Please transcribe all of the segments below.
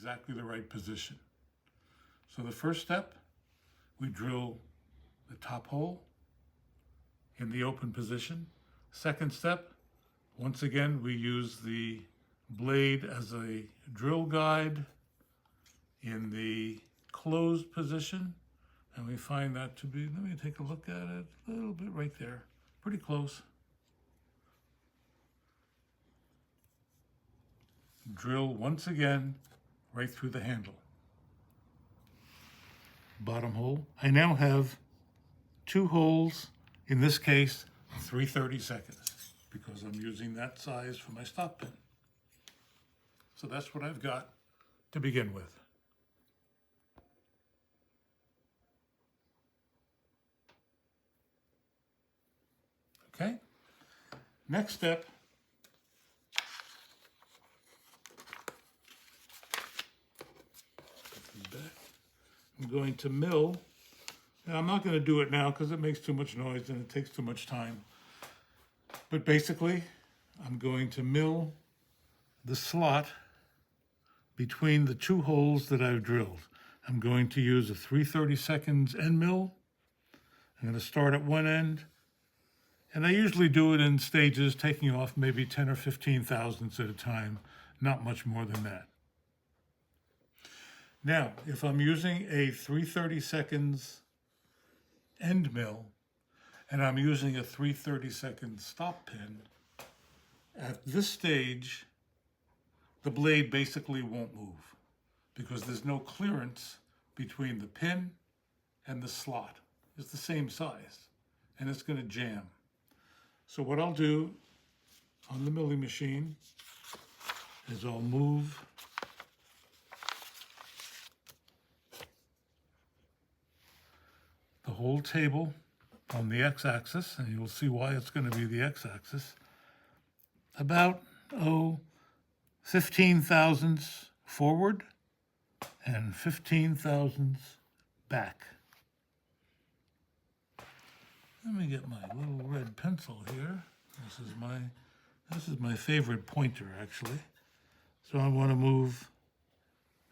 exactly the right position. So the first step, we drill the top hole in the open position. Second step, once again, we use the blade as a drill guide in the closed position. And we find that to be, let me take a look at it, a little bit right there, pretty close. Drill once again right through the handle. Bottom hole. I now have 2 holes, in this case 3/32, because I'm using that size for my stop pin. So that's what I've got to begin with. Okay, next step, I'm going to mill. Now, I'm not going to do it now because it makes too much noise and it takes too much time. But basically, I'm going to mill the slot between the 2 holes that I've drilled. I'm going to use a 3/32 end mill. I'm going to start at one end, and I usually do it in stages, taking off maybe 10 or 15 thousandths at a time, not much more than that. Now, if I'm using a 3/32 end mill, and I'm using a 3/32 stop pin, at this stage, the blade basically won't move because there's no clearance between the pin and the slot. It's the same size, and it's going to jam. So what I'll do on the milling machine is I'll move the whole table on the x-axis, and you'll see why it's going to be the x-axis, about 15 thousandths forward and 15 thousandths back. Let me get my little red pencil here. This is my favorite pointer, actually. So I want to move,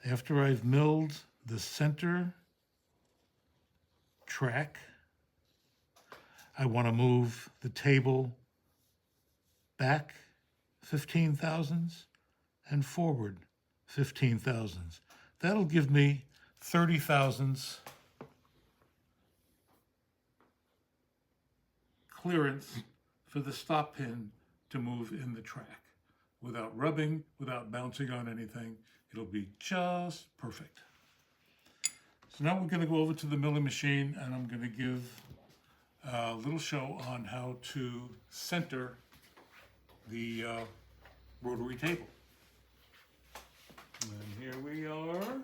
after I've milled the center track, I want to move the table back 15 thousandths and forward 15 thousandths. That'll give me 30 thousandths clearance for the stop pin to move in the track. Without rubbing, without bouncing on anything, it'll be just perfect. So now we're going to go over to the milling machine, and I'm going to give a little show on how to center the rotary table. And here we are.